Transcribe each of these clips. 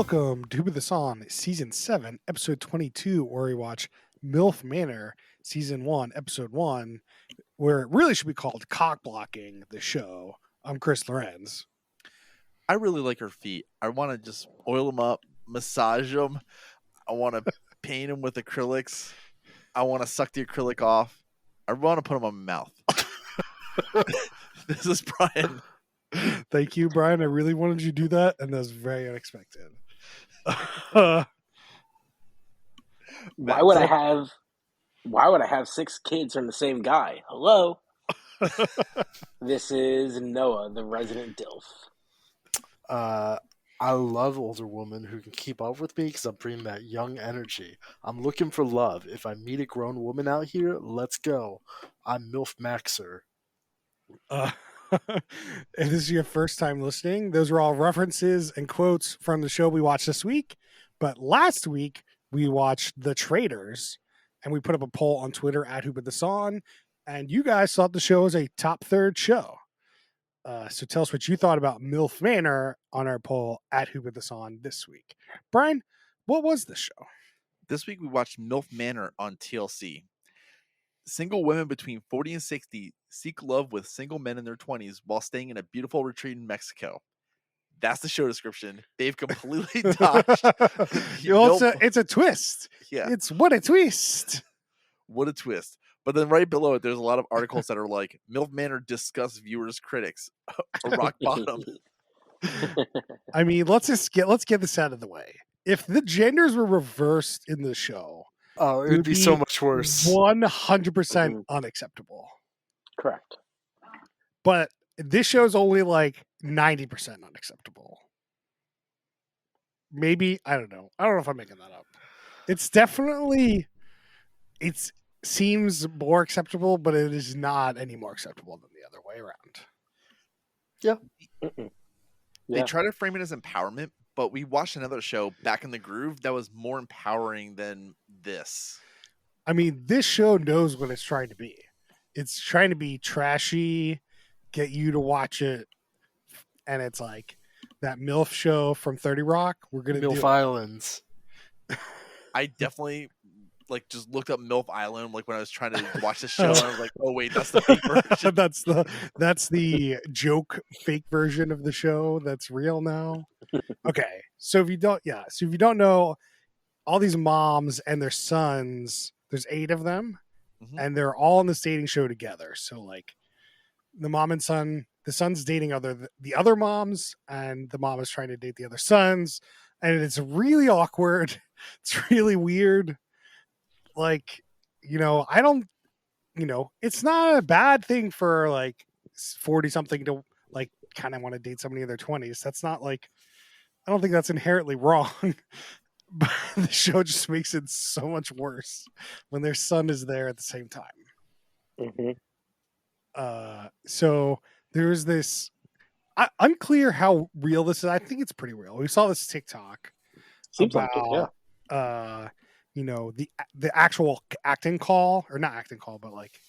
Welcome to Who Put This On, Season 7, Episode 22, where we watch Milf Manor, Season 1, Episode 1, where it really should be called Cock Blocking the Show. I'm Chris Lorenz. I really like her feet. I want to just oil them up, massage them. I want to paint them with acrylics. I want to suck the acrylic off. I want to put them on my mouth. This is Brian. Thank you, Brian. I really wanted you to do that, and that was very unexpected. Why would I have 6 kids from the same guy? Hello. This is Noah, the resident DILF. I love older women who can keep up with me because I'm bringing that young energy. I'm looking for love. If I meet a grown woman out here, let's go. I'm Milf Maxer. If this is your first time listening, those were all references and quotes from the show we watched this week. But last week, we watched The Traitors, and we put up a poll on Twitter at Who Put This On, and you guys thought the show was a top third show. So tell us what you thought about MILF Manor on our poll at Who Put This On this week. Brian, what was the show? This week we watched MILF Manor on TLC. Single women between 40 and 60 seek love with single men in their 20s while staying in a beautiful retreat in Mexico. That's the show description. They've completely dodged. It's a twist. Yeah. It's what a twist. What a twist. But then right below it, there's a lot of articles that are like, MILF Manor discuss viewers' critics. A rock bottom. I mean, let's get this out of the way. If the genders were reversed in the show, it would be so much worse. 100% unacceptable. Correct. But this show's only like 90% unacceptable. Maybe, I don't know. I don't know if I'm making that up. It's definitely, it seems more acceptable, but it is not any more acceptable than the other way around. Yeah. They try to frame it as empowerment, but we watched another show, Back in the Groove, that was more empowering than this. I mean, this show knows what it's trying to be. It's trying to be trashy, get you to watch it, and it's like that MILF show from 30 Rock. We're gonna MILF do Islands. I definitely just looked up MILF Island when I was trying to watch the show, and I was like, oh wait, that's the fake version. that's the joke fake version of the show that's real now. Okay, so if you don't know, all these moms and their sons, there's 8 of them. Mm-hmm. And they're all on this dating show together. So like the mom and son, the son's dating the other moms, and the mom is trying to date the other sons. And it's really awkward. It's really weird. Like, it's not a bad thing for like 40 something to like kind of want to date somebody in their 20s. That's not like, I don't think that's inherently wrong. But the show just makes it so much worse when their son is there at the same time. Mm-hmm. So there's this unclear how real this is. I think it's pretty real. We saw this TikTok about the actual acting call, or not acting call, but like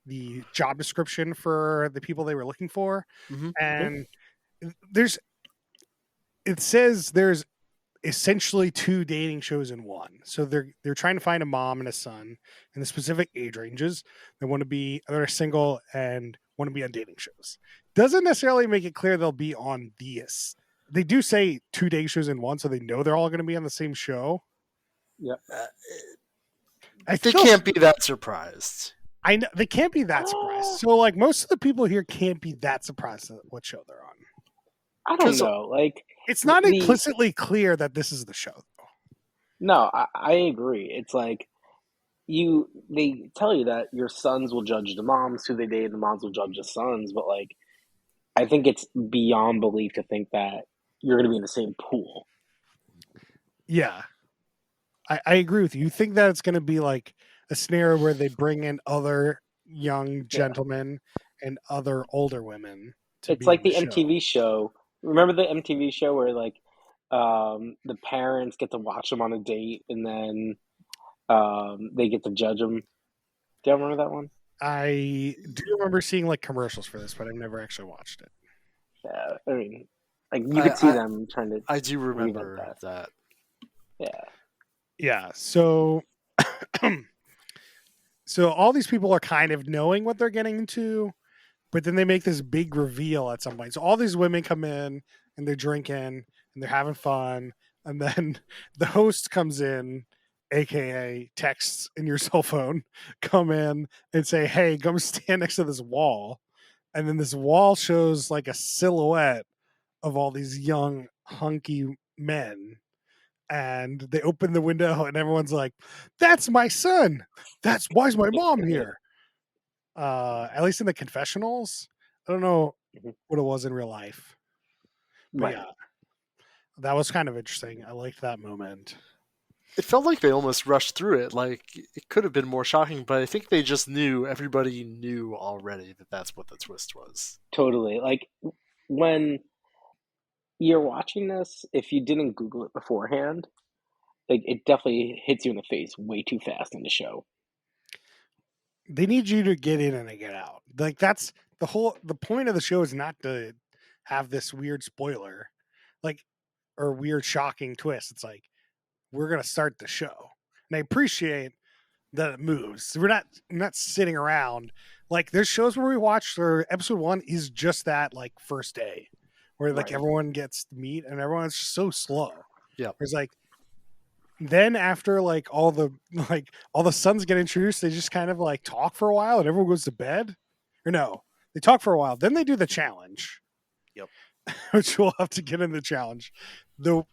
the job description for the people they were looking for. Mm-hmm. And it says there's essentially 2 dating shows in one. So they're trying to find a mom and a son in the specific age ranges. They're single and want to be on dating shows. Doesn't necessarily make it clear they'll be on these. They do say 2 dating shows in one, so they know they're all going to be on the same show. Yep. They can't be that surprised. I know they can't be that surprised. So like most of the people here can't be that surprised at what show they're on. I don't know. Like, it's not implicitly clear that this is the show, though. No, I agree. It's like they tell you that your sons will judge the moms who they date, and the moms will judge the sons. But like, I think it's beyond belief to think that you're going to be in the same pool. Yeah, I agree with you. You think that it's going to be like a scenario where they bring in other young gentlemen and other older women. It's like the MTV show. Remember the MTV show where like the parents get to watch them on a date and then they get to judge them? Do you remember that one? I do remember seeing like commercials for this, but I've never actually watched it. Yeah, I mean, Like you could see them trying to. I do revamp remember that. Yeah. Yeah. So so all these people are kind of knowing what they're getting into, but then they make this big reveal at some point. So all these women come in and they're drinking and they're having fun, and then the host comes in, aka texts in your cell phone, come in and say, "Hey, come stand next to this wall." And then this wall shows like a silhouette of all these young hunky men, and they open the window and everyone's like, "That's my son. That's why's my mom here?" At least in the confessionals. I don't know Mhm. what it was in real life, but Right. yeah, that was kind of interesting. I liked that moment. It felt like they almost rushed through it. Like it could have been more shocking, but I think they just knew. Everybody knew already that that's what the twist was. Totally. Like when you're watching this, if you didn't Google it beforehand, like it definitely hits you in the face way too fast in the show. They need you to get in and they get out. Like that's the point of the show is not to have this weird spoiler, like or weird shocking twist. It's like we're gonna start the show. And I appreciate that it moves. We're not sitting around. Like there's shows where we watch where episode 1 is just that like first day. Where like Right. everyone gets to meet and everyone's just so slow. Yeah. There's like then after like all the sons get introduced, they just kind of like talk for a while and everyone goes to bed. Or no, they talk for a while. Then they do the challenge. Yep. Which we'll have to get in the challenge. Though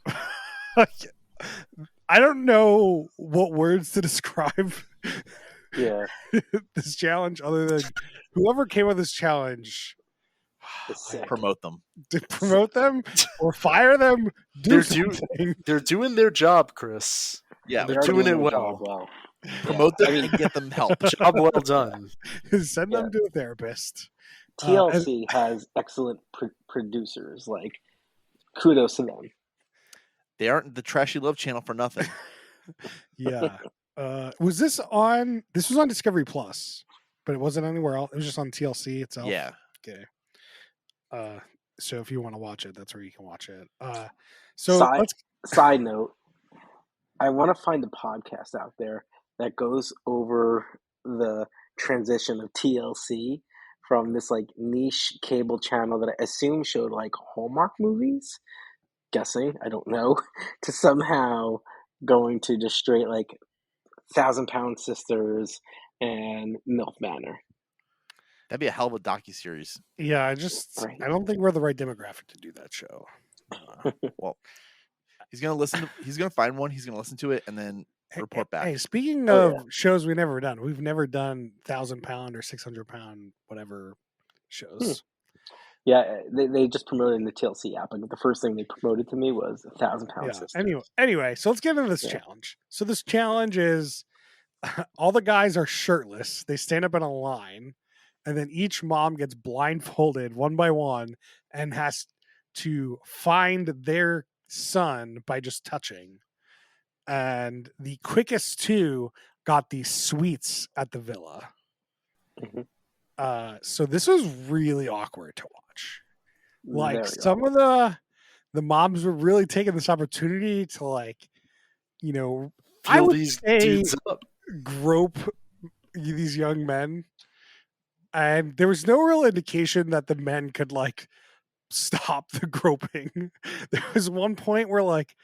I don't know what words to describe Yeah. this challenge other than whoever came up with this challenge It's sick. Promote them. to promote them or fire them. They're Something. They're doing their job, Chris. Yeah, They're They're doing it their well. job well. promote Yeah. them I mean, and get them help. Job well done. Send them to a therapist. TLC has excellent producers. Like, kudos to them. They aren't the Trashy Love channel for nothing. Yeah. Was this on? This was on Discovery Plus, but it wasn't anywhere else. It was just on TLC itself. Yeah. Okay. So if you want to watch it, that's where you can watch it. So let's. Side note, I want to find a podcast out there that goes over the transition of TLC from this like niche cable channel that I assume showed like Hallmark movies, guessing, I don't know, to somehow going to just straight like 1,000-Pound Sisters and Milf Manor. That'd be a hell of a docuseries. Yeah, Right. I don't think we're the right demographic to do that show. Well, he's gonna listen. He's gonna find one. He's gonna listen to it and then report back. Hey, speaking Oh, of shows we've never done, we've never done 1,000-pound or 600-pound whatever shows. Yeah, they just promoted in the TLC app. Like the first thing they promoted to me was 1,000-Pound Yeah. Sisters. Anyway, so let's get into this challenge. So this challenge is all the guys are shirtless. They stand up in a line, and then each mom gets blindfolded one by one and has to find their son by just touching. And the quickest two got these suites at the villa. Mhm. So this was really awkward to watch. Like Very some of the moms were really taking this opportunity to like, you know, I Feel would these say dudes up. grope these young men, and there was no real indication that the men could like stop the groping. There was one point where like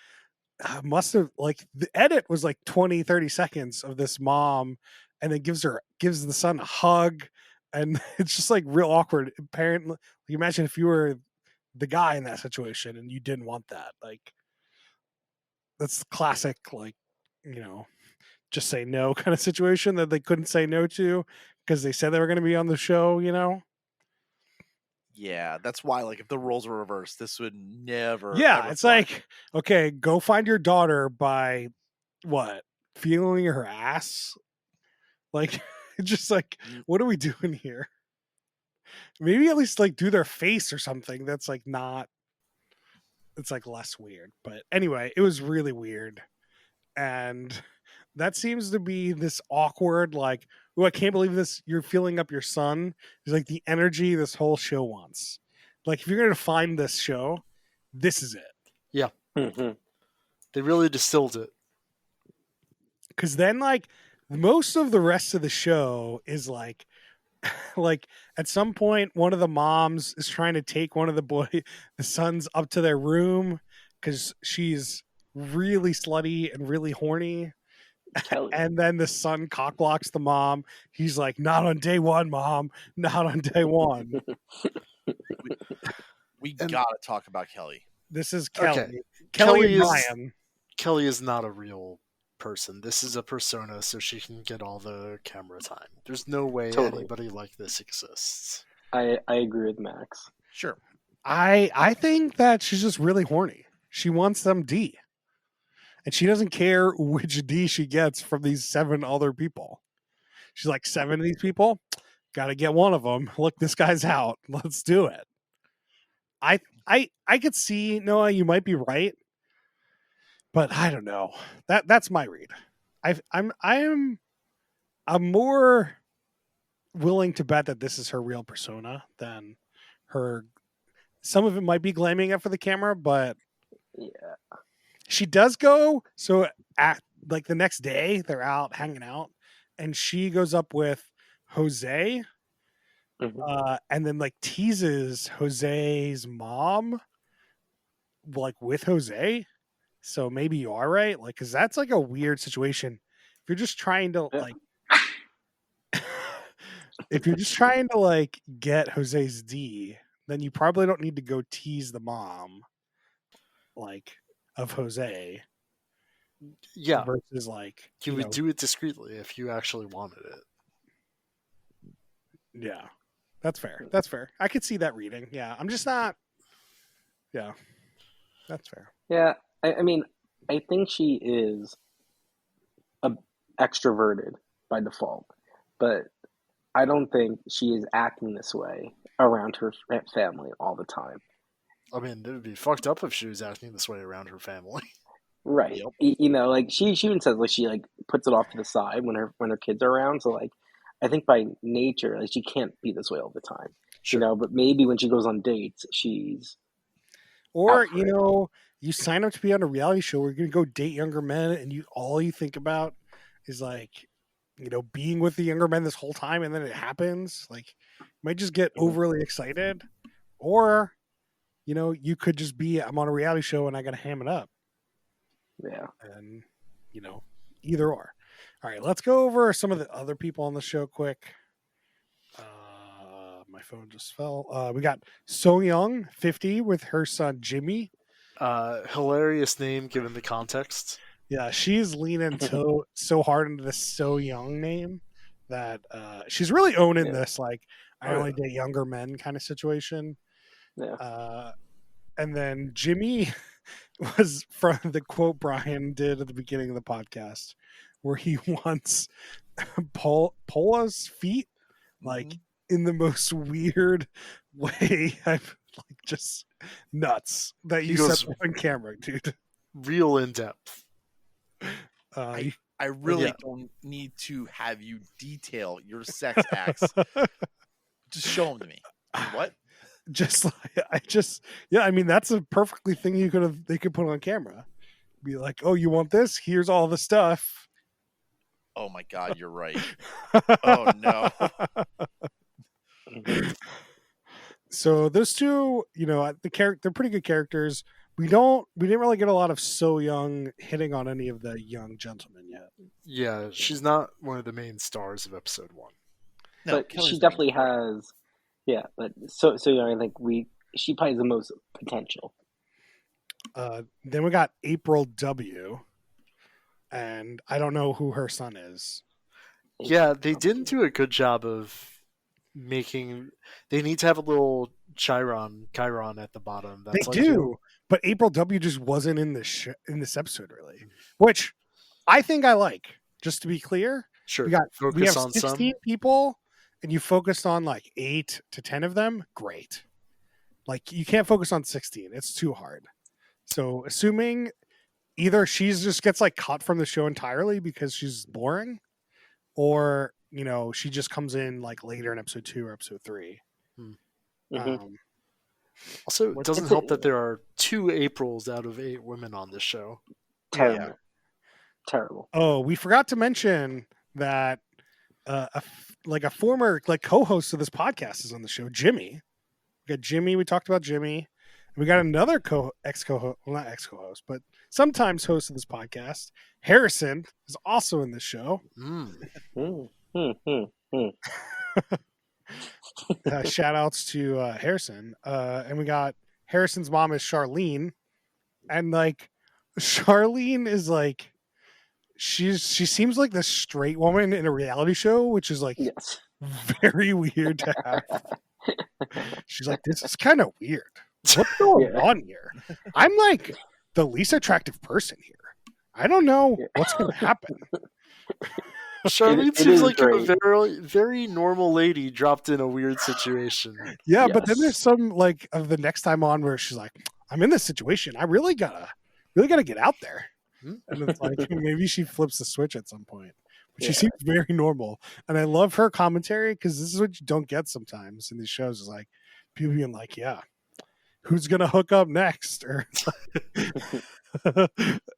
must have like the edit was like 20-30 seconds of this mom and then gives the son a hug, and it's just like real awkward. Apparently, you imagine if you were the guy in that situation and you didn't want that. Like that's classic, like, you know, just say no kind of situation that they couldn't say no to because they said they were going to be on the show, you know? Yeah, that's why. Like, if the roles were reversed, this would never. Yeah, ever it's fly. like, okay, go find your daughter by what? Feeling her ass? Like, it's just like, what are we doing here? Maybe at least like do their face or something that's like not, it's like less weird. But anyway, it was really weird. And that seems to be this awkward, like, oh, I can't believe this. You're feeling up your son. It's like the energy this whole show wants. Like, if you're going to find this show, this is it. Yeah, Mm-hmm. they really distilled it. Because then, like, most of the rest of the show is like at some point, one of the moms is trying to take one of the sons up to their room because she's really slutty and really horny. Kelly. And then the son cockblocks the mom. He's like, "Not on day one, mom. Not on day one." We And- gotta talk about Kelly. This is Kelly. Okay. Kelly and Kelly is- Ryan. Kelly is not a real person. This is a persona, so she can get all the camera time. There's no way Totally. anybody like this exists. I agree with Max. Sure. I think that she's just really horny. She wants them D. And she doesn't care which D she gets from these 7 other people. She's like, 7 of these people? Got to get one of them. Look, this guy's out. Let's do it. I could see, Noah, you might be right. But I don't know. That's my read. I'm more willing to bet that this is her real persona than her. Some of it might be glamming it for the camera, but Yeah. she does go. So at like the next day, they're out hanging out, and she goes up with Jose, and then like teases Jose's mom, like with Jose. So maybe you are right, like, because that's like a weird situation. If you're just trying to Yeah. like, if you're just trying to like get Jose's D, then you probably don't need to go tease the mom, like, of Jose. Yeah, Versus like you would do it discreetly if you actually wanted it. Yeah, that's fair. That's fair. I could see that reading. Yeah, I'm just not. Yeah, that's fair. Yeah, I mean, I think she is extroverted by default, but I don't think she is acting this way around her family all the time. I mean, it would be fucked up if she was acting this way around her family. Right. Yep. You know, like she even says like she like puts it off to the side when her kids are around. So like, I think by nature, like she can't be this way all the time. Sure. You know, but maybe when she goes on dates, she's Or out for you it. know, you sign up to be on a reality show where you're gonna go date younger men, and all you think about is like, you know, being with the younger men this whole time, and then it happens. Like, you might just get overly excited, or you know, you could just be, I'm on a reality show and I gotta ham it up, Yeah. and you know, either or. All right, let's go over some of the other people on the show quick. My phone just fell. We got So Young, 50, with her son Jimmy. Hilarious name given the context. Yeah, she's leaning so hard into this So Young name that she's really owning this, like, I only date younger men kind of situation. Yeah. And then Jimmy was from the quote Brian did at the beginning of the podcast, where he wants Pola's feet, like, in the most weird way. I've like just nuts that He you goes- said on camera, dude. Real in depth. I really don't need to have you detail your sex acts. Just show them to me. What? Just like I mean, that's a perfectly thing they could put on camera. Be like, oh, you want this? Here's all the stuff. Oh my God, you're right. Oh no. So those two, you know, they're pretty good characters. We didn't really get a lot of So Young hitting on any of the young gentlemen yet. Yeah, she's not one of the main stars of episode 1. No, But Kelly's she the definitely main story. has, yeah. But so you know, I think she probably has the most potential. Then we got April W, and I don't know who her son is. Yeah, they didn't do a good job of making. They need to have a little Chiron at the bottom. They That's do, but April W just wasn't in this episode really, which I think I like. Just to be clear, Sure. we have on 16 people, and you focused on like 8 to 10 of them. Great. Like, you can't focus on 16; it's too hard. So, assuming either she's just gets like cut from the show entirely because she's boring, or you know, she just comes in like later in episode 2 or episode 3. Mhm. Also, it doesn't It's help that there are 2 Aprils out of 8 women on this show. terrible. Terrible. Oh, we forgot to mention that a former co-host of this podcast is on the show, Jimmy. We got Jimmy. We talked about Jimmy. We got another ex-co-host, well, not ex-co-host, but sometimes host of this podcast. Harrison is also in this show. Shout outs to Harrison. And we got Harrison's mom is Charlene. And Charlene is she seems like the straight woman in a reality show, which is Yes. very weird to have. She's like, this is kind of weird. What's going on here? I'm the least attractive person here. I don't know what's going to happen. Charlene It seems is like great. a very, very normal lady dropped in a weird situation. Yeah, but then Yes. there's some of the next time on where she's like, I'm in this situation. I really gotta get out there. And it's maybe she flips the switch at some point. But she seems very normal. And I love her commentary because this is what you don't get sometimes in these shows is people being yeah, who's gonna hook up next? Or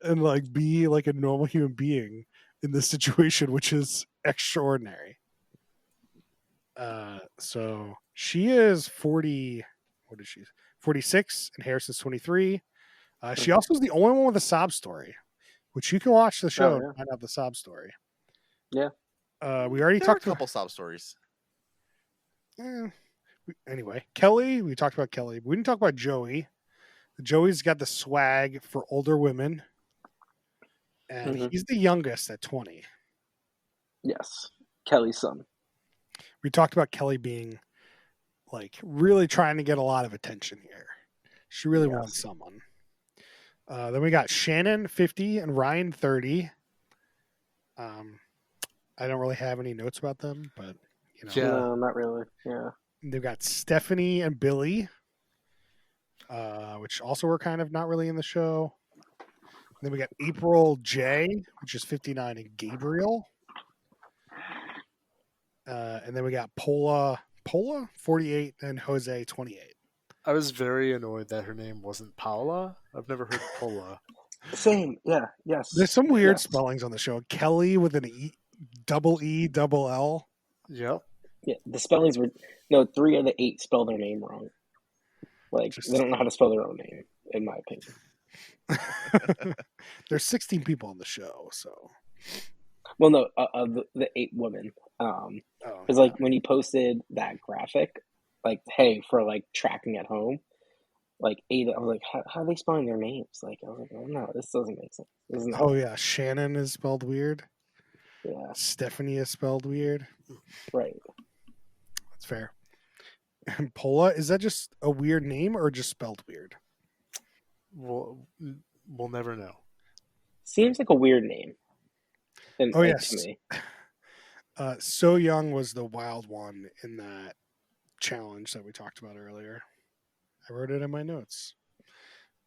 and be a normal human being in this situation, which is extraordinary. So she is 40. What is she? 46, and Harrison's 23. She also is the only one with a sob story, which you can watch the show and find out the sob story. Yeah. We already There talked are a about couple sob stories. Anyway, Kelly. We talked about Kelly. But we didn't talk about Joey. Joey's got the swag for older women, and he's the youngest at 20. Yes. Kelly's son. We talked about Kelly being really trying to get a lot of attention here. She really wants someone. Then we got Shannon 50 and Ryan 30. I don't really have any notes about them, but No, not really. Yeah. They've got Stephanie and Billy, which also were kind of not really in the show. And then we got April J, which is 59, and Gabriel. And then we got Pola 48 and Jose 28. I was very annoyed that her name wasn't Paula. I've never heard Pola. Same. Yeah. Yes. There's some weird spellings on the show. Kelly with an double L. Yep. Yeah. The spellings were 3 of the 8 spell their name wrong. They don't know how to spell their own name, in my opinion. There's 16 people on the show, so. Well, no, of the 8 women. Because when you posted that graphic, hey, for tracking at home, 8, I was how are they spelling their names? I was oh no, this doesn't make sense. Yeah, Shannon is spelled weird. Yeah. Stephanie is spelled weird. Right. That's fair. And Pola, is that just a weird name or just spelled weird? We'll never know. Seems like a weird name. Yes. To me. So Young was the wild one in that challenge that we talked about earlier. I wrote it in my notes.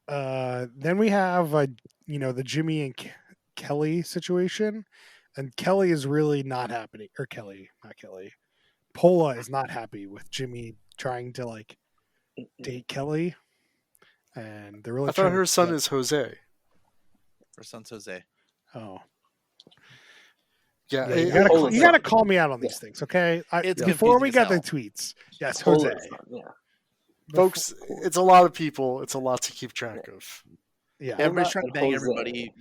Then we have the Jimmy and Kelly situation, and Kelly is really not happy. Or not Kelly. Pola is not happy with Jimmy trying to date Kelly, and they're really. I thought her son is Jose. Her son's Jose. Oh. Yeah, you gotta call me out on these things, okay? Before we got the tweets, yes, Jose. Yeah. Folks, it's a lot of people. It's a lot to keep track of. Yeah, everybody's trying to bang everybody.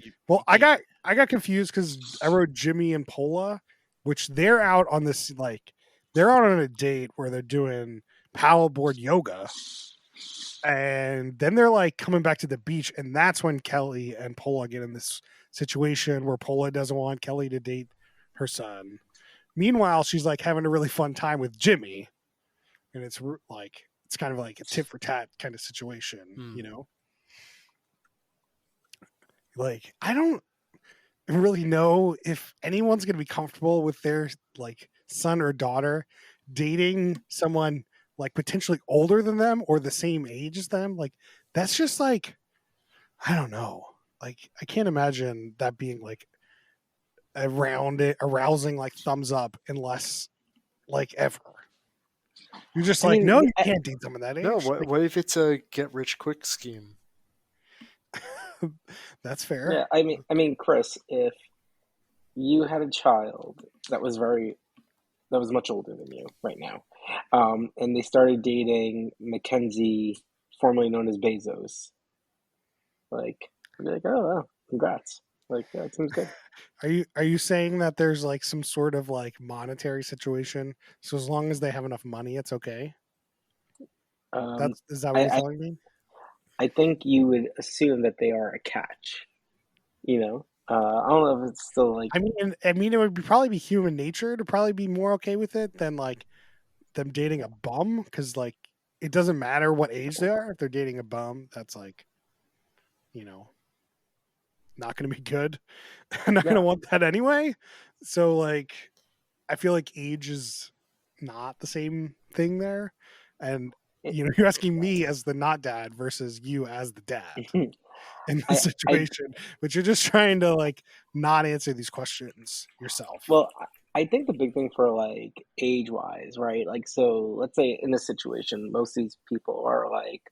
I got confused because I wrote Jimmy and Pola, which they're out on this they're out on a date where they're doing paddleboard yoga, and then they're coming back to the beach, and that's when Kelly and Pola get in this situation where Pola doesn't want Kelly to date her son. Meanwhile, she's having a really fun time with Jimmy, and it's it's kind of a tit for tat kind of situation, I don't really know if anyone's going to be comfortable with their son or daughter dating someone potentially older than them or the same age as them. That's just I don't know. I can't imagine that being arousing thumbs up unless ever. You're just I like, mean, no, you I- can't date someone that age. No, Like, what if it's a get rich quick scheme? that's fair. yeah, I mean, Chris, if you had a child that was much older than you right now, and they started dating Mackenzie, formerly known as Bezos, like, I'd be like, oh, wow, congrats. Like, yeah, it seems good. Are you saying that there's like some sort of like monetary situation? So as long as they have enough money, it's okay. Um, Is that what I, you're I, telling me? I think you would assume that they are a catch, you know? I don't know if it's still like, I mean, it would probably be human nature to probably be more okay with it than like them dating a bum, because like it doesn't matter what age they are. If they're dating a bum, that's like, you know, not going to be good. I'm not going to yeah, want that anyway. So like, I feel like age is not the same thing there, and it, you know, you're asking me as the not dad versus you as the dad in this I situation, but you're just trying to like not answer these questions yourself. well, I think the big thing for like age wise, right? Like, so let's say in this situation, most of these people are like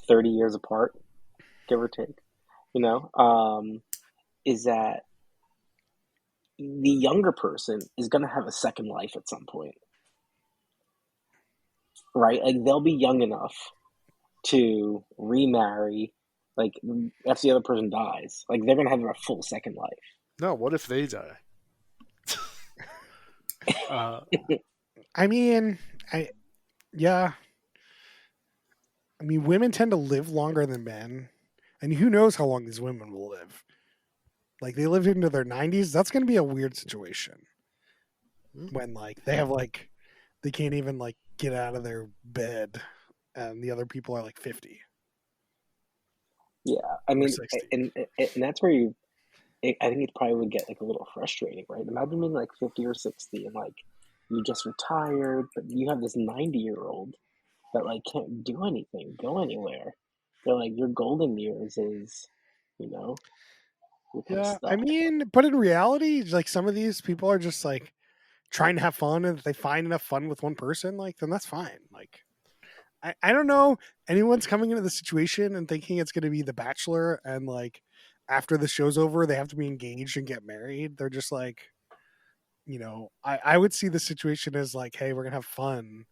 30 years apart, give or take, you know, is that the younger person is going to have a second life at some point, right? Like, they'll be young enough to remarry, like, after the other person dies. Like, they're going to have a full second life. No, what if they die? uh, I mean, yeah. I mean, women tend to live longer than men, and who knows how long these women will live. Like they lived into their 90s. That's going to be a weird situation when like they have like they can't even like get out of their bed, and the other people are like 50 Yeah, I or mean, 60. and that's where I think it probably would get like a little frustrating, right? Imagine being like 50 or 60 and like you just retired, but you have this 90-year-old that like can't do anything, go anywhere. They're like your golden years is, you know, you're kind of Yeah, I stuck. mean, but in reality, like some of these people are just like trying to have fun, and if they find enough fun with one person, like then that's fine. Like I don't know anyone's coming into the situation and thinking it's going to be The Bachelor, and like after the show's over, they have to be engaged and get married. They're just like, you know, I would see the situation as like, hey, we're gonna have fun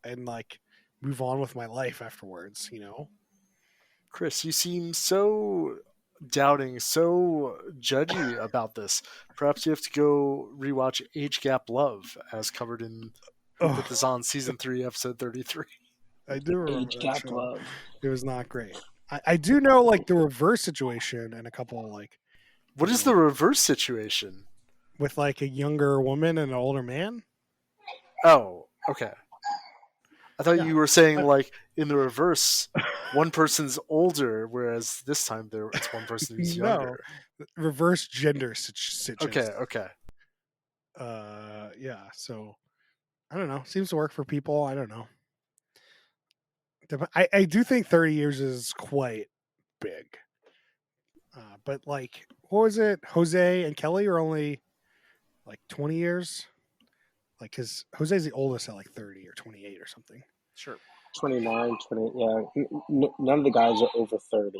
and like move on with my life afterwards. You know, Chris, you seem so doubting, so judgy about this. Perhaps you have to go rewatch Age Gap Love, as covered in Who Put oh, This On Season 3, Episode 33. I do remember Age that gap show. love. It was not great. I do know like the reverse situation and a couple like What you is know the reverse situation? with like a younger woman and an older man. Oh, okay. I thought Yeah, you were saying I- like in the reverse, one person's older, whereas this time it's one person who's no younger. reverse gender Okay, situations. okay. Yeah. So I don't know. Seems to work for people. I don't know. I do think 30 years is quite big. But like, what was it? Jose and Kelly are only like 20 years. Like, because Jose's the oldest at like 30 or 28 or something. Sure. 29, 20, yeah. None of the guys are over 30,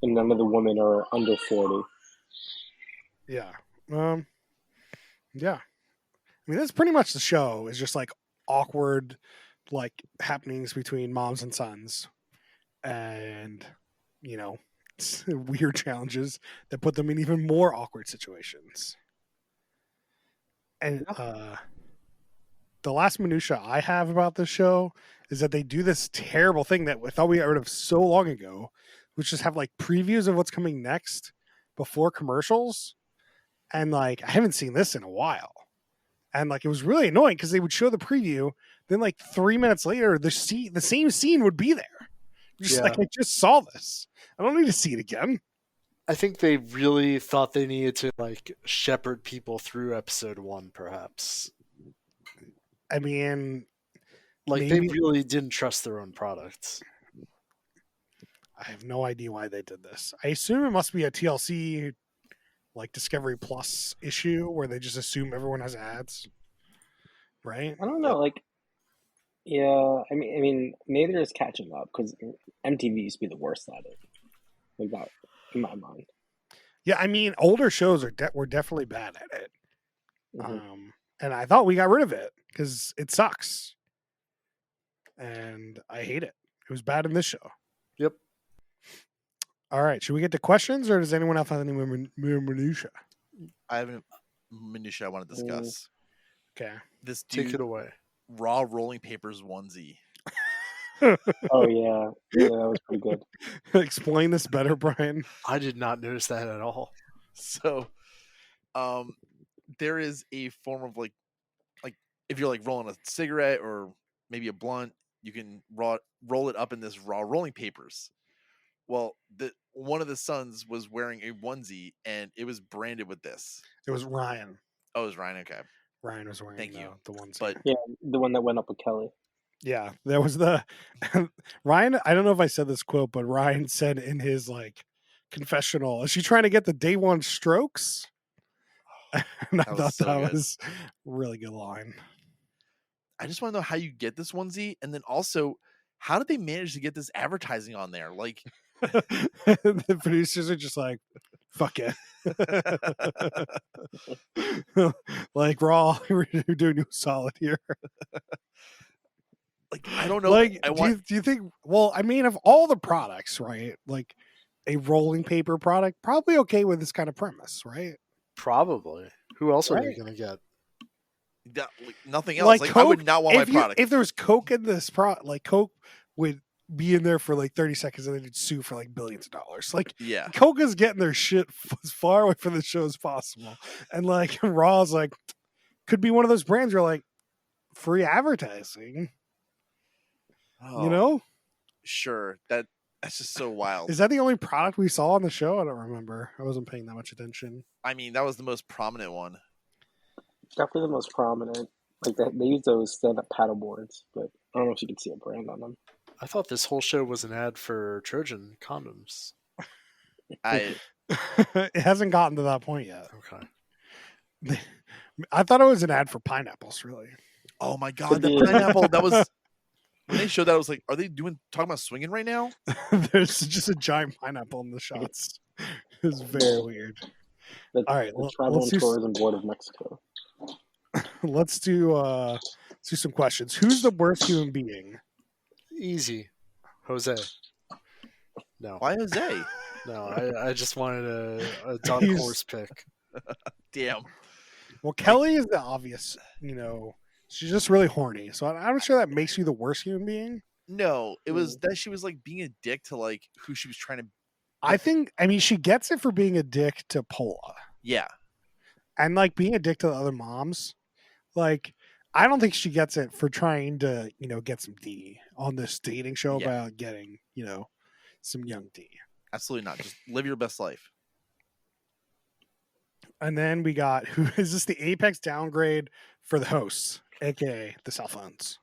and none of the women are under 40. Yeah. Yeah. I mean, that's pretty much the show. Is just like awkward, like happenings between moms and sons, and you know, weird challenges that put them in even more awkward situations. And the last minutia I have about this show is that they do this terrible thing that I thought we got rid of so long ago, which is have like previews of what's coming next before commercials. And like, I haven't seen this in a while. And like, it was really annoying because they would show the preview. Then like 3 minutes later, the same scene would be there. Just like, I just saw this. I don't need to see it again. I think they really thought they needed to like shepherd people through episode 1, perhaps. I mean, Like maybe, they really didn't trust their own products. I have no idea why they did this. I assume it must be a TLC, like Discovery Plus issue where they just assume everyone has ads, right? I don't know, like Yeah, I mean, neither is catching up because MTV used to be the worst at it. Like that, in my mind. Yeah, I mean, older shows were definitely bad at it. Hmm. And I thought we got rid of it because it sucks, and I hate it. It was bad in this show. Yep. All right, should we get to questions, or does anyone else have any more minutia? I have a minutia I want to discuss. Okay, This Take dude, it away. raw rolling papers onesie. Oh yeah, yeah, that was pretty good. explain this better, Brian. I did not notice that at all. So, there is a form of like if you're like rolling a cigarette or maybe a blunt, you can roll it up in this raw rolling papers. Well, one of the sons was wearing a onesie and it was branded with this. It was Ryan. Oh, it was Ryan. Okay, Ryan was wearing Thank you. the onesie. but Yeah, the one that went up with Kelly. Yeah, there was the Ryan. I don't know if I said this quote, but Ryan said in his like confessional, "Is she trying to get the day one strokes?" And I That was thought so that good. was a really good line. I just want to know how you get this onesie, and then also how did they manage to get this advertising on there? Like, The producers are just like, "Fuck it." Like Raw, we're doing you a solid here. I don't know. Like, I do want. you think? Well, I mean, of all the products, right? Like a rolling paper product, probably okay with this kind of premise, right? Probably. Who else are they Right. going to get? Nothing else. Like Like, I Coke, would not want my product. if there was Coke in this like Coke would be in there for like 30 seconds and then it'd sue for like billions of dollars. Like Yeah. Coke is getting their shit as far away from the show as possible. And like Raw's like could be one of those brands where like free advertising, Oh, you know? sure. That's just so wild. Is that the only product we saw on the show? I don't remember. I wasn't paying that much attention. I mean, that was the most prominent one. Definitely the most prominent. Like they use those stand-up paddle boards, but I don't know if you can see a brand on them. I thought this whole show was an ad for Trojan condoms. I It hasn't gotten to that point yet. Okay. I thought it was an ad for pineapples, really. Oh my god, Could the be. pineapple. That was when they showed that. I was like, are they talking about swinging right now? There's just a giant pineapple in the shots. It's very weird. The, All right, the Travel and Tourism Board of Mexico. let's do some questions. Who's the worst human being? Easy. Jose. No. Why Jose? No, I just wanted a dark He's- horse pick. Damn. Well, Kelly is the obvious. You know, she's just really horny. So I'm not sure that makes you the worst human being. No, it was that she was like being a dick to like who she was trying to. I mean, she gets it for being a dick to Paula Yeah. and like being a dick to the other moms. Like, I don't think she gets it for trying to, get some D on this dating show Yeah. about getting, some young D. Absolutely not. Just live your best life. And then we got who is this the apex downgrade for the hosts, aka the cell phones.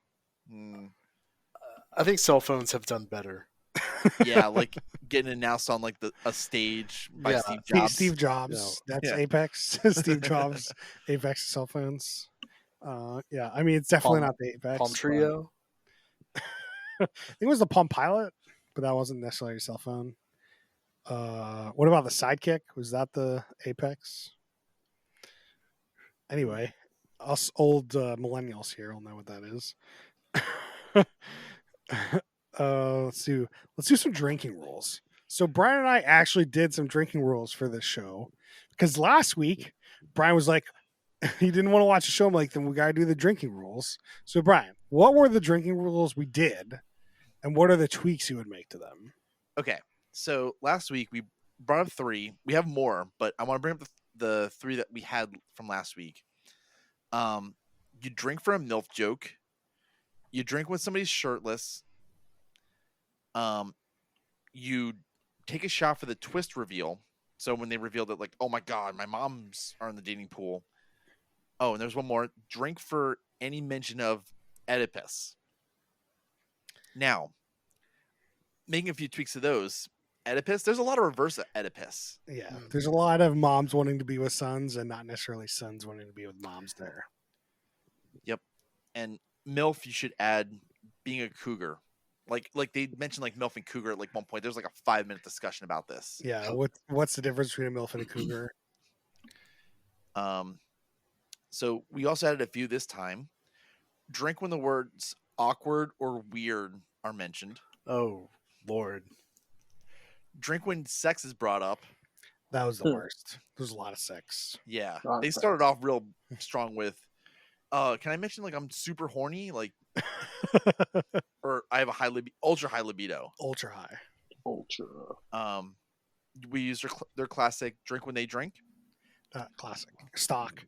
Mm, I think cell phones have done better. yeah, like getting announced on like a stage by Yeah. Steve Jobs. Steve Jobs. That's Yeah. Apex. Steve Jobs. Apex cell phones. Yeah, I mean it's definitely not the Apex. Palm Trio. I think it was the Palm Pilot, but that wasn't necessarily a cell phone. What about the Sidekick? Was that the Apex? Anyway, us old millennials here will know what that is. Let's do some drinking rules. So Brian and I actually did some drinking rules for this show because last week Brian was like he didn't want to watch the show. I'm like, then we gotta do the drinking rules. So Brian, what were the drinking rules we did, and what are the tweaks you would make to them? Okay, so last week we brought up 3. We have more, but I want to bring up the 3 that we had from last week. You drink for a Milf joke. You drink when somebody's shirtless. You take a shot for the twist reveal. So when they reveal that, like, oh my god, my moms are in the dating pool. Oh, and there's one more. Drink for any mention of Oedipus. Now, making a few tweaks to those. Oedipus, there's a lot of reverse Oedipus. Yeah, there's a lot of moms wanting to be with sons and not necessarily sons wanting to be with moms there. Yep. And MILF, you should add being a cougar. Like they mentioned like Milf and cougar at like one point. There's like a 5-minute discussion about this. Yeah, what's the difference between a MILF and a cougar? So we also added a few this time. Drink when the words awkward or weird are mentioned. Oh, Lord. Drink when sex is brought up. That was the worst. There's a lot of sex. Yeah. Lot of They started off real strong with, can I mention like I'm super horny? Like, or I have a ultra high libido. Ultra high. Ultra. We used their classic drink when they drink. Classic. Stock.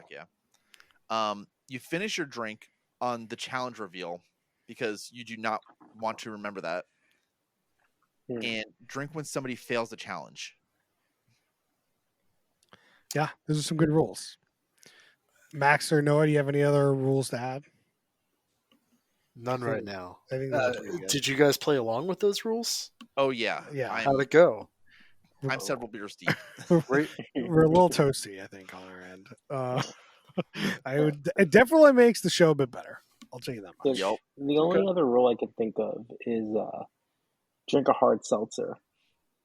Yeah. You finish your drink on the challenge reveal because you do not want to remember that. And drink when somebody fails the challenge. Yeah, those are some good rules. Max or Noah, do you have any other rules to add? None right now. I think that's pretty good. Did you guys play along with those rules? Oh yeah. Yeah. How'd it go? I'm several beers deep. We're a little toasty, I think, on our end. It definitely makes the show a bit better. I'll tell you that much. Yup. The only other rule I could think of is drink a hard seltzer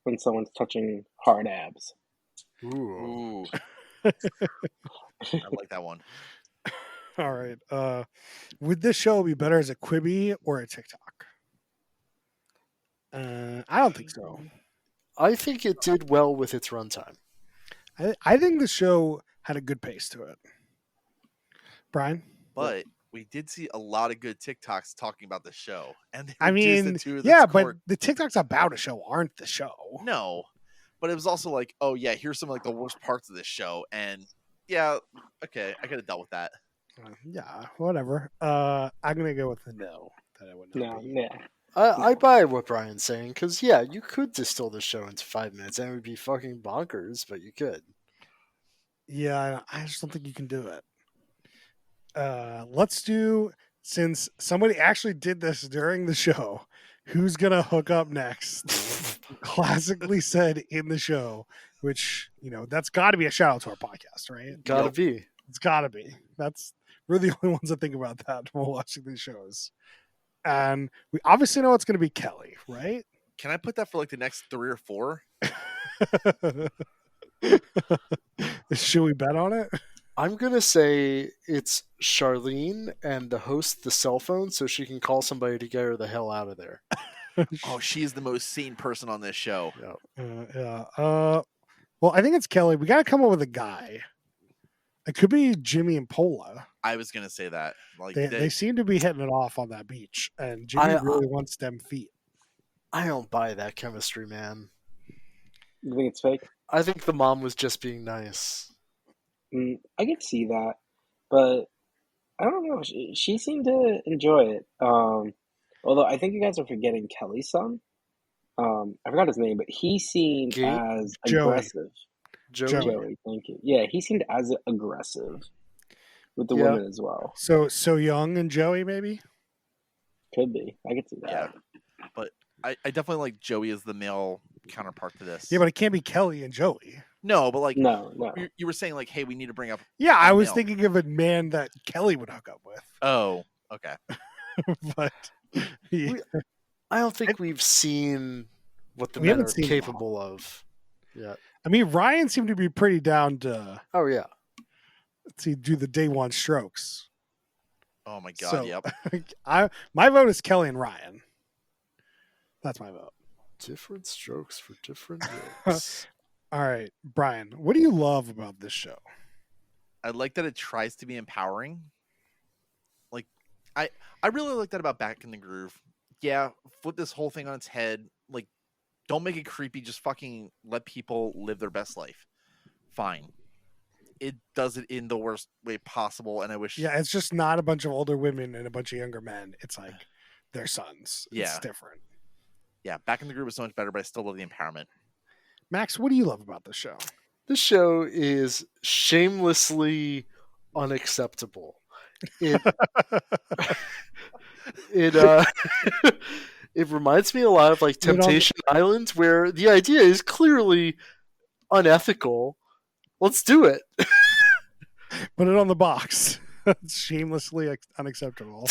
when someone's touching hard abs. Ooh. I like that one. All right. Would this show be better as a Quibi or a TikTok? I don't think so. I think it did well with its runtime. I think the show had a good pace to it. Brian? But we did see a lot of good TikToks talking about the show. And they I reduced mean, it to yeah, this but the TikToks about a show aren't the show. No. But it was also like, oh yeah, here's some like the worst parts of this show. And yeah, okay, I could have dealt with that. Yeah, whatever. I'm going to go with the no. That I would not be. Yeah. I buy what Brian's saying, because, yeah, you could distill the show into 5 minutes and it would be fucking bonkers, but you could. Yeah, I just don't think you can do it. Let's do, since somebody actually did this during the show, who's going to hook up next? Classically said in the show, which, that's got to be a shout out to our podcast, right? Gotta be. It's got to be. We're the only ones that think about that while watching these shows. And we obviously know it's going to be Kelly, right? Can I put that for like the next 3 or 4? Should we bet on it? I'm going to say it's Charlene and the host the cell phone so she can call somebody to get her the hell out of there. Oh, she is the most sane person on this show. Yeah. Well, I think it's Kelly. We got to come up with a guy. It could be Jimmy and Pola. I was going to say that. Like they seem to be hitting it off on that beach, and Jimmy really wants them feet. I don't buy that chemistry, man. You think it's fake? I think the mom was just being nice. I could see that, but I don't know. She seemed to enjoy it. Although I think you guys are forgetting Kelly's son. I forgot his name, but he seemed as aggressive. Joey, thank you. Yeah, he seemed as aggressive with the women as well. So Young and Joey, maybe? Could be. I could see that. Yeah. But I definitely like Joey as the male counterpart to this. Yeah, but it can't be Kelly and Joey. No, but like no. You were saying like, hey, we need to bring up. Yeah, I was thinking of a man that Kelly would hook up with. Oh, okay. But yeah. I don't think we've seen what the men are capable of yet. I mean, Ryan seemed to be pretty down to. Oh yeah. Let's see, do the day one strokes. Oh my god! Yep. My vote is Kelly and Ryan. That's my vote. Different strokes for different votes. All right, Brian, what do you love about this show? I like that it tries to be empowering. Like, I really like that about Back in the Groove. Yeah, flip this whole thing on its head. Like, don't make it creepy. Just fucking let people live their best life. Fine. It does it in the worst way possible, and I wish. Yeah, it's just not a bunch of older women and a bunch of younger men. It's like their sons. Yeah. It's different. Yeah, Back in the Groove is so much better, but I still love the empowerment. Max, what do you love about this show? This show is shamelessly unacceptable. It it reminds me a lot of like Temptation Island, where the idea is clearly unethical. Let's do it. Put it on the box. It's shamelessly unacceptable.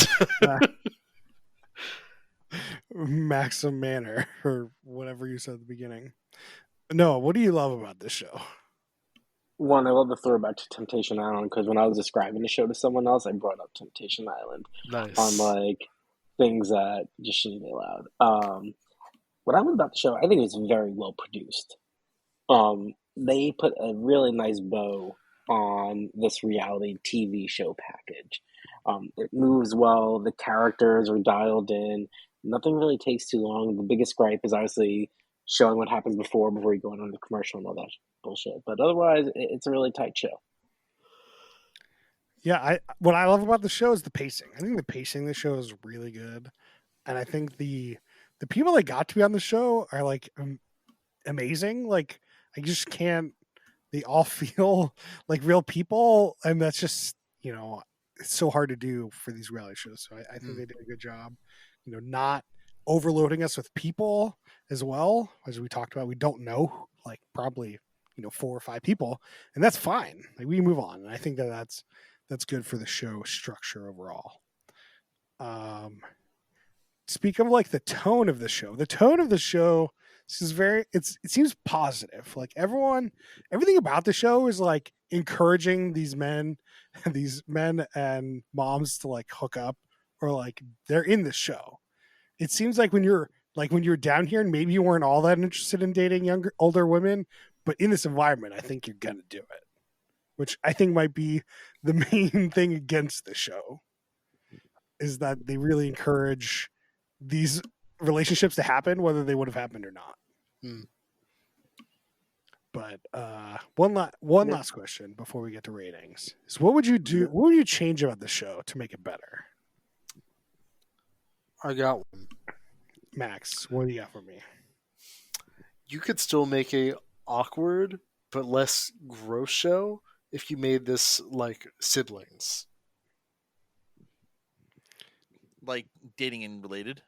Maxim Manor or whatever you said at the beginning. No, what do you love about this show? One, I love the throwback to Temptation Island because when I was describing the show to someone else, I brought up Temptation Island on Nice. like things that just shouldn't be allowed. What I love about the show, I think it was very well produced. They put a really nice bow on this reality TV show package. It moves well. The characters are dialed in. Nothing really takes too long. The biggest gripe is obviously showing what happens before you go on the commercial and all that bullshit. But otherwise, it's a really tight show. Yeah, what I love about the show is the pacing. I think the pacing of the show is really good, and I think the people that got to be on the show are like amazing. Like I just can't. They all feel like real people, and that's just it's so hard to do for these reality shows. So I think they did a good job. Not overloading us with people as well as we talked about. We don't know like probably 4 or 5 people, and that's fine. Like we move on, and I think that's good for the show structure overall. Speak of like the tone of the show. The tone of the show is it seems positive. Like everything about the show is like encouraging these men and moms to like hook up or like they're in the show. It seems like when you're down here and maybe you weren't all that interested in dating older women, but in this environment, I think you're gonna do it. Which I think might be the main thing against the show is that they really encourage these relationships to happen, whether they would have happened or not. But one last question before we get to ratings is what would you do? What would you change about the show to make it better? I got one. Max, what do you got for me? You could still make a awkward but less gross show if you made this like siblings. Like dating and related?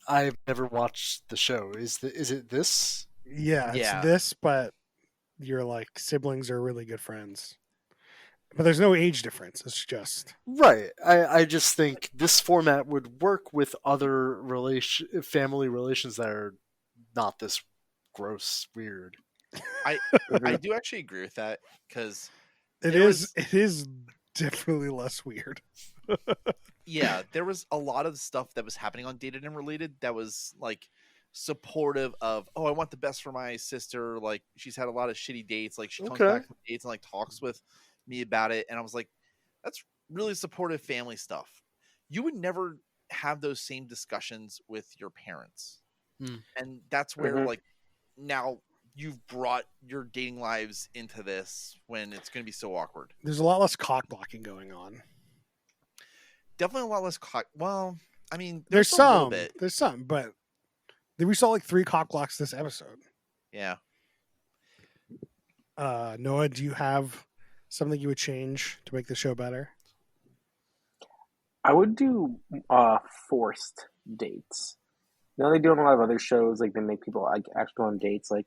I've never watched the show. Is it this? Yeah, it's Yeah. this, but your like siblings are really good friends. But there's no age difference. It's just Right. I just think this format would work with other family relations that are not this gross, weird. I do actually agree with that because it is definitely less weird. yeah, there was a lot of stuff that was happening on Dated and Related that was like supportive of, oh, I want the best for my sister. Like she's had a lot of shitty dates. Like she comes back from dates and like talks with me about it. And I was like, that's really supportive family stuff. You would never have those same discussions with your parents. And that's where like now you've brought your dating lives into this when it's going to be so awkward. There's a lot less cock blocking going on. Definitely a lot less cock. Well, I mean, there's some, but we saw like 3 cock blocks this episode. Yeah. Noah, do you have something you would change to make the show better? I would do forced dates. They do on a lot of other shows, like they make people like actually go on dates. Like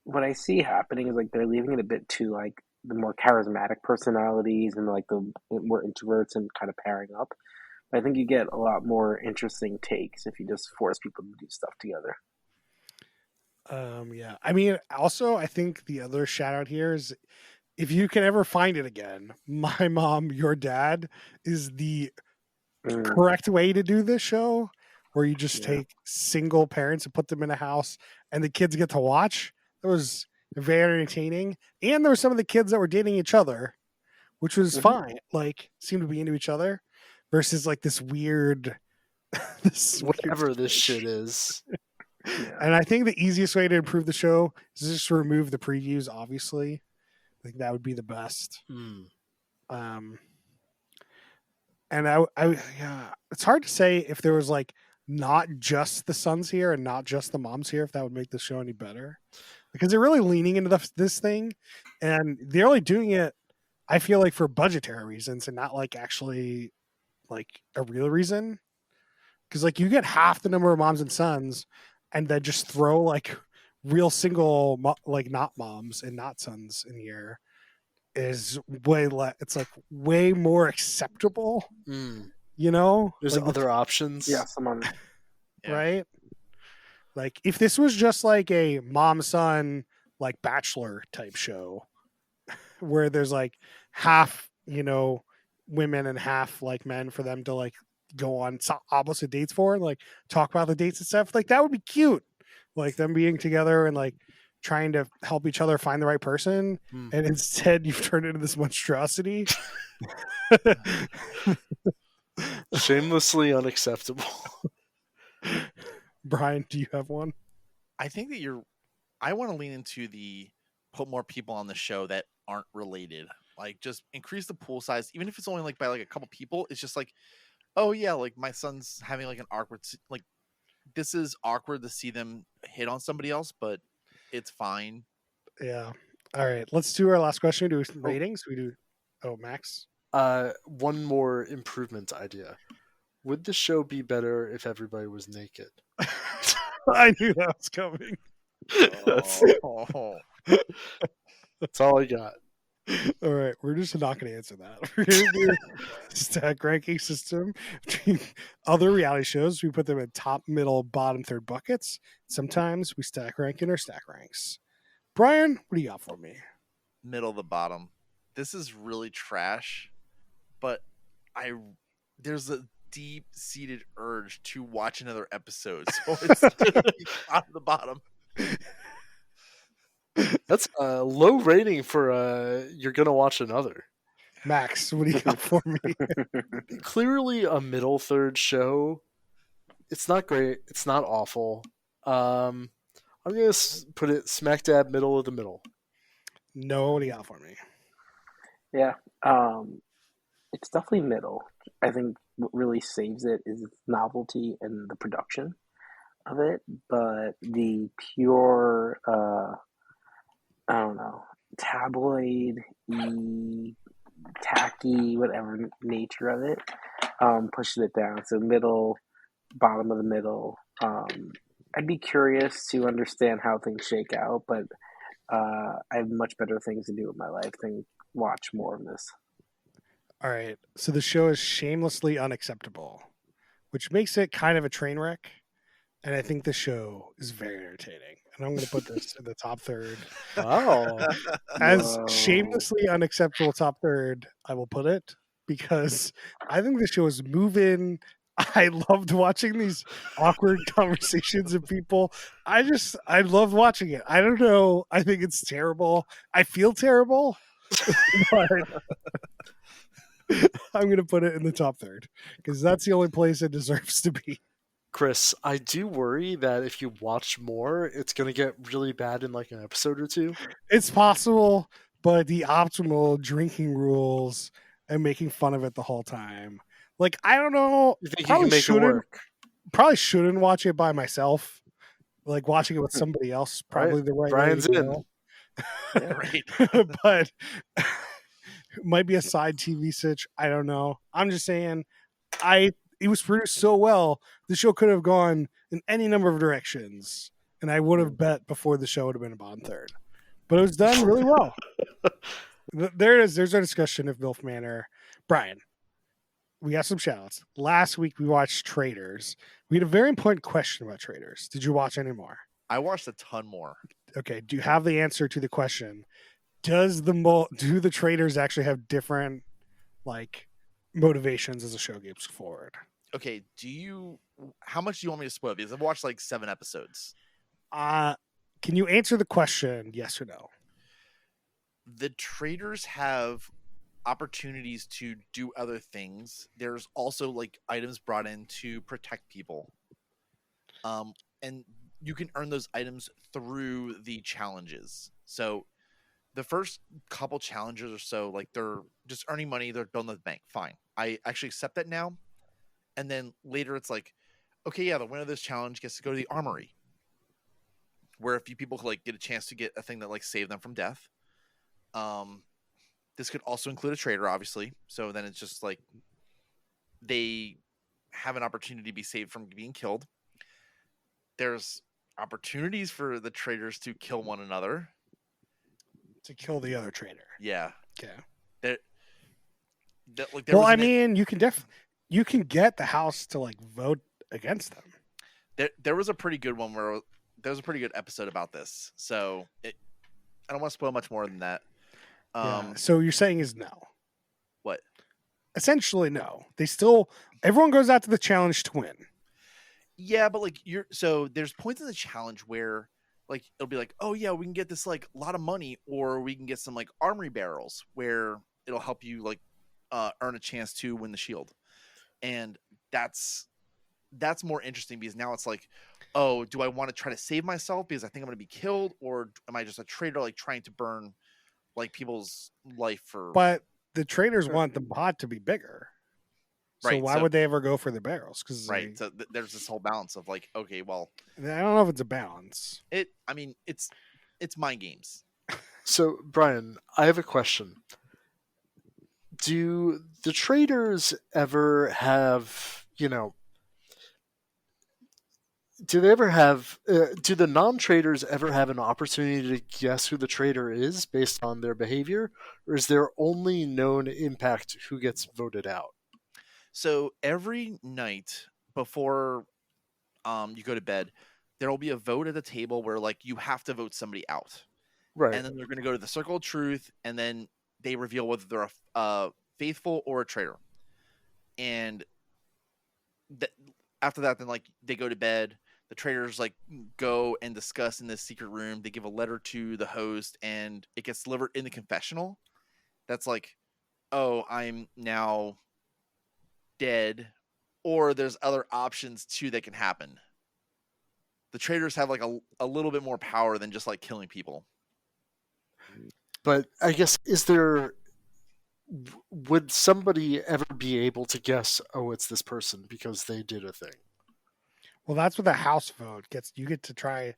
what I see happening is like they're leaving it a bit to like the more charismatic personalities and like the more introverts and kind of pairing up. But I think you get a lot more interesting takes if you just force people to do stuff together. Yeah. I mean, also, I think the other shout out here is if you can ever find it again, My Mom, Your Dad is the correct way to do this show, where you just take single parents and put them in a house and the kids get to watch. It was very entertaining. And there were some of the kids that were dating each other, which was fine. Like, seemed to be into each other versus like this weird, whatever this shit is. And I think the easiest way to improve the show is just remove the previews, obviously. I think that would be the best. And it's hard to say if there was like not just the sons here and not just the moms here, if that would make the show any better. Because they're really leaning into this thing, and they're only doing it, I feel like, for budgetary reasons and not like actually like a real reason. Because like you get half the number of moms and sons, and then just throw like real single like not moms and not sons in here is way less. It's like way more acceptable You know, There's like, other options. Yeah, someone. Yeah. right? Like if this was just like a mom son like bachelor type show where there's like half, women and half like men for them to like go on opposite dates for and like talk about the dates and stuff, like that would be cute. Like them being together and like trying to help each other find the right person. Hmm. And instead you've turned into this monstrosity. Shamelessly unacceptable. Brian, do you have one? I think that I want to lean into the put more people on the show that aren't related. Like just increase the pool size, even if it's only like by like a couple people. It's just like, oh yeah, like my son's having like an awkward like this is awkward to see them hit on somebody else, but it's fine. Yeah. All right. Let's do our last question. Do ratings. We do. Oh, Max. One more improvement idea. Would the show be better if everybody was naked? I knew that was coming. That's Oh. all I got. All right, we're just not going to answer that. We're going to do a stack ranking system between other reality shows. We put them in top, middle, bottom, third buckets. Sometimes we stack rank in our stack ranks. Brian, what do you got for me? Middle of the bottom. This is really trash, but there's a deep-seated urge to watch another episode, so it's on the bottom. That's a low rating for you're gonna watch another. Max, what do you got for me? Clearly a middle third show. It's not great. It's not awful. I'm gonna put it smack dab middle of the middle. No, what do you got for me? Yeah, it's definitely middle. I think what really saves it is its novelty and the production of it, but the pure, I don't know, tabloid, tacky, whatever nature of it, pushes it down. So middle, bottom of the middle. I'd be curious to understand how things shake out, but I have much better things to do with my life than watch more of this. All right, so the show is shamelessly unacceptable, which makes it kind of a train wreck. And I think the show is very entertaining. And I'm going to put this in the top third. Oh, As Whoa. shamelessly unacceptable top third, I will put it because I think the show is moving. I loved watching these awkward conversations of people. I loved watching it. I don't know. I think it's terrible. I feel terrible, but I'm going to put it in the top third because that's the only place it deserves to be. Chris, I do worry that if you watch more, it's gonna get really bad in like an episode or two. It's possible, but the optimal drinking rules and making fun of it the whole time. Like, I don't know. You think you can make it work? Probably shouldn't watch it by myself. Like watching it with somebody else, probably the right Brian's way to in. go. Right. But it might be a side TV sitch. I don't know. I'm just saying, it was produced so well. The show could have gone in any number of directions, and I would have bet before the show would have been a bottom third. But it was done really well. There it is. There's our discussion of Milf Manor. Brian, we got some shout-outs. Last week we watched Traders. We had a very important question about Traders. Did you watch any more? I watched a ton more. Okay. Do you have the answer to the question? Do the Traders actually have different like motivations as the show goes forward? Okay, how much do you want me to spoil? Because I've watched like 7 episodes. Can you answer the question yes or no? The traders have opportunities to do other things. There's also like items brought in to protect people. And you can earn those items through the challenges. So the first couple challenges or so, like they're just earning money, they're building the bank. Fine. I actually accept that now. And then later it's like, okay, yeah, the winner of this challenge gets to go to the armory, where a few people could like get a chance to get a thing that like save them from death. This could also include a trader, obviously. So then it's just like they have an opportunity to be saved from being killed. There's opportunities for the traders to kill one another. To kill the other trader. Yeah. Okay. Well, I mean, you can definitely. you can get the House to like vote against them. There was a pretty good one where there was a pretty good episode about this. So I don't want to spoil much more than that. Yeah. So you're saying is no. What? Essentially, no. Everyone goes out to the challenge to win. Yeah, but like so there's points in the challenge where like it'll be like, oh yeah, we can get this like a lot of money, or we can get some like armory barrels where it'll help you like earn a chance to win the shield. And that's more interesting because now it's like, oh, do I want to try to save myself because I think I'm going to be killed, or am I just a traitor like trying to burn like people's life for? But the traders want the pot to be bigger. So Right, why would they ever go for the barrels? Because right, so there's this whole balance of like, okay, well, I don't know if it's a balance. I mean, it's mind games. So, Brian, I have a question. Do the traders ever have, do the non-traders ever have an opportunity to guess who the trader is based on their behavior? Or is there only known impact who gets voted out? So every night before you go to bed, there will be a vote at the table where like you have to vote somebody out. Right. And then they're going to go to the circle of truth, and then they reveal whether they're a faithful or a traitor. And after that, then like they go to bed. The traitors like go and discuss in this secret room. They give a letter to the host, and it gets delivered in the confessional. That's like, oh, I'm now dead, or there's other options too that can happen. The traitors have like a little bit more power than just like killing people. But I guess, would somebody ever be able to guess, oh, it's this person because they did a thing? Well, that's what the House vote gets. You get to try.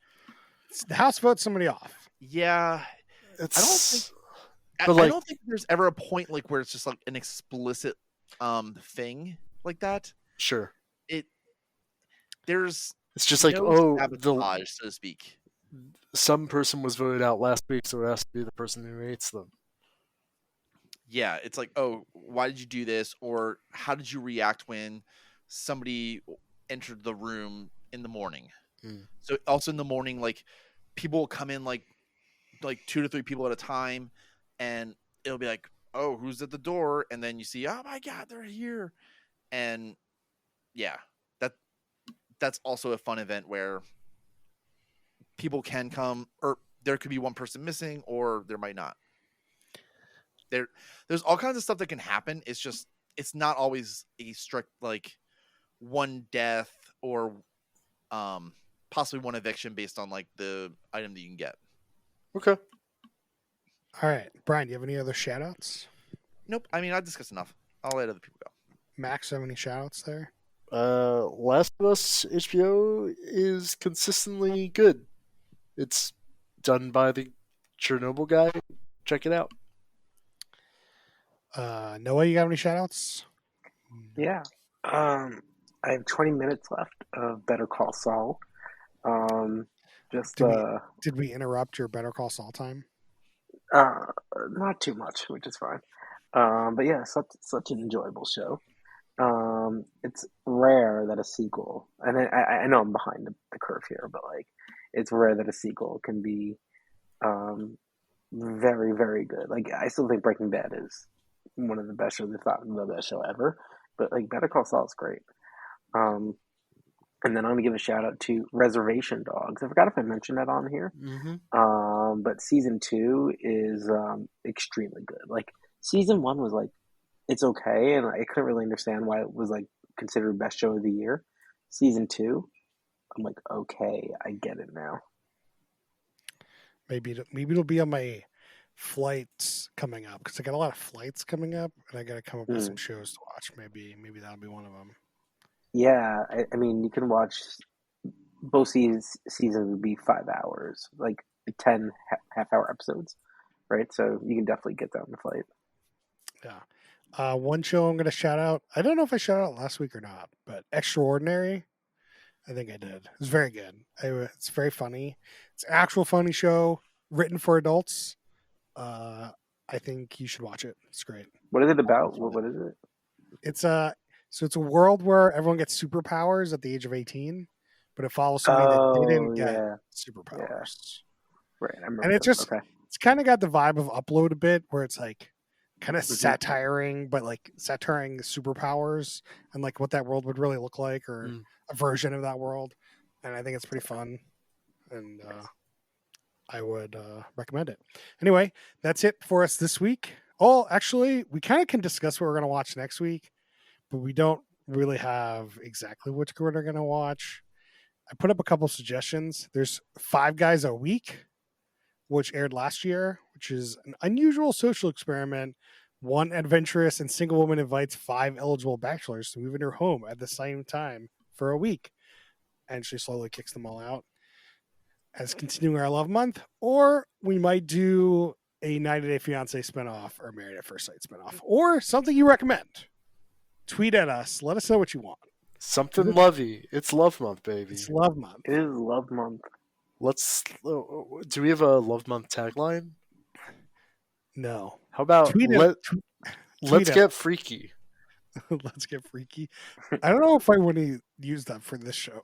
The House votes somebody off. Yeah, I don't think there's ever a point like where it's just like an explicit thing like that. Sure. It's just like, oh, sabotage, so to speak. Some person was voted out last week, so it has to be the person who hates them. Yeah, it's like, oh, why did you do this? Or how did you react when somebody entered the room in the morning? So also in the morning, like people will come in like 2 to 3 people at a time, and it'll be like, oh, who's at the door? And then you see, oh my God, they're here. And yeah, that's also a fun event where people can come, or there could be one person missing, or there might not. There's all kinds of stuff that can happen. It's just, it's not always a strict like one death or possibly one eviction based on like the item that you can get. Okay. All right, Brian, do you have any other shout outs? Nope. I mean, I discussed enough. I'll let other people go. Max, have any shout outs there? Last of Us HBO is consistently good. It's done by the Chernobyl guy. Check it out. Noah, you got any shout outs? Yeah. I have 20 minutes left of Better Call Saul. Did we interrupt your Better Call Saul time? Not too much, which is fine. But yeah, such an enjoyable show. It's rare that a sequel, and I know I'm behind the curve here, but like it's rare that a sequel can be very, very good. Like I still think Breaking Bad is one of the best shows, if not the best show ever. But like Better Call Saul is great. And then I'm gonna give a shout out to Reservation Dogs. I forgot if I mentioned that on here. Mm-hmm. But season 2 is extremely good. Like season 1 was like, it's okay, and I couldn't really understand why it was like considered best show of the year. Season 2, I'm like, okay, I get it now. Maybe it'll be on my flights coming up, because I got a lot of flights coming up, and I got to come up with some shows to watch. Maybe that'll be one of them. Yeah, I mean, you can watch both seasons would be 5 hours, like 10 half-hour episodes, right? So you can definitely get that on the flight. Yeah. One show I'm going to shout out, I don't know if I shouted out last week or not, but Extraordinary, I think I did. It was very good. It's very funny. It's an actual funny show written for adults. I think you should watch it. It's great. What is it about? What is it? It's So it's a world where everyone gets superpowers at the age of 18, but it follows somebody that didn't get yeah. superpowers. Right, I remember And it's this. just Okay. it's kind of got the vibe of Upload a bit, where it's like kind of Mhm. satiring, but like satiring superpowers and like what that world would really look like, or a version of that world. And I think it's pretty fun, and I would recommend it. Anyway, that's it for us this week. Oh, actually, we kind of can discuss what we're going to watch next week, but we don't really have exactly which we're going to watch. I put up a couple suggestions. There's Five Guys a Week, which aired last year, which is an unusual social experiment. One adventurous and single woman invites 5 eligible bachelors to move in her home at the same time for a week, and she slowly kicks them all out as continuing our love month. Or we might do a 90 Day Fiance spinoff or Married at First Sight spinoff, or something you recommend. Tweet at us. Let us know what you want. Something lovey. It's love month, baby. It's love month. It is love month. Do we have a love month tagline? No. How about Tweet let's at- get freaky? Let's get freaky. I don't know if I want to use that for this show.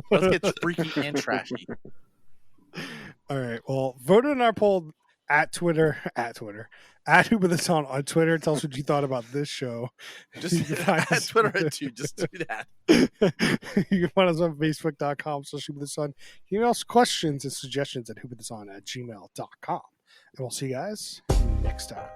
Let's get freaky and trashy. All right. Well, vote in our poll at Twitter, at Who Put This On Twitter. Tell us what you thought about this show. Just at Twitter at 2. Just do that. You can find us on Facebook.com/Who Put This On. Email us questions and suggestions at whoputthison@gmail.com. And we'll see you guys next time.